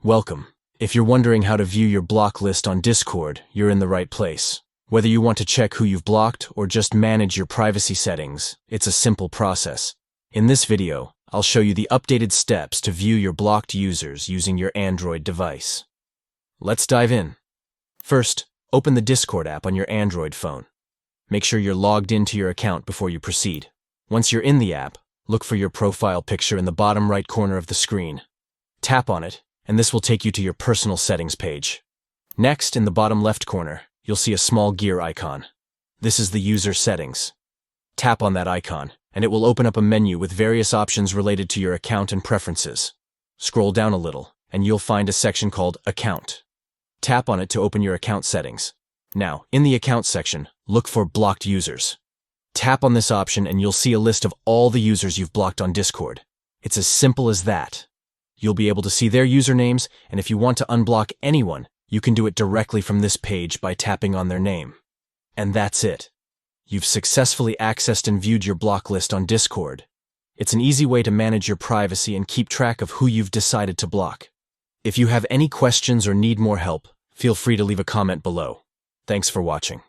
Welcome. If you're wondering how to view your block list on Discord, you're in the right place. Whether you want to check who you've blocked or just manage your privacy settings, it's a simple process. In this video, I'll show you the updated steps to view your blocked users using your Android device. Let's dive in. First, open the Discord app on your Android phone. Make sure you're logged into your account before you proceed. Once you're in the app, look for your profile picture in the bottom right corner of the screen. Tap on it, and this will take you to your personal settings page. Next, in the bottom left corner, you'll see a small gear icon. This is the user settings. Tap on that icon, and it will open up a menu with various options related to your account and preferences. Scroll down a little, and you'll find a section called Account. Tap on it to open your account settings. Now, in the Account section, look for Blocked Users. Tap on this option and you'll see a list of all the users you've blocked on Discord. It's as simple as that. You'll be able to see their usernames, and if you want to unblock anyone, you can do it directly from this page by tapping on their name. And that's it. You've successfully accessed and viewed your block list on Discord. It's an easy way to manage your privacy and keep track of who you've decided to block. If you have any questions or need more help, feel free to leave a comment below. Thanks for watching.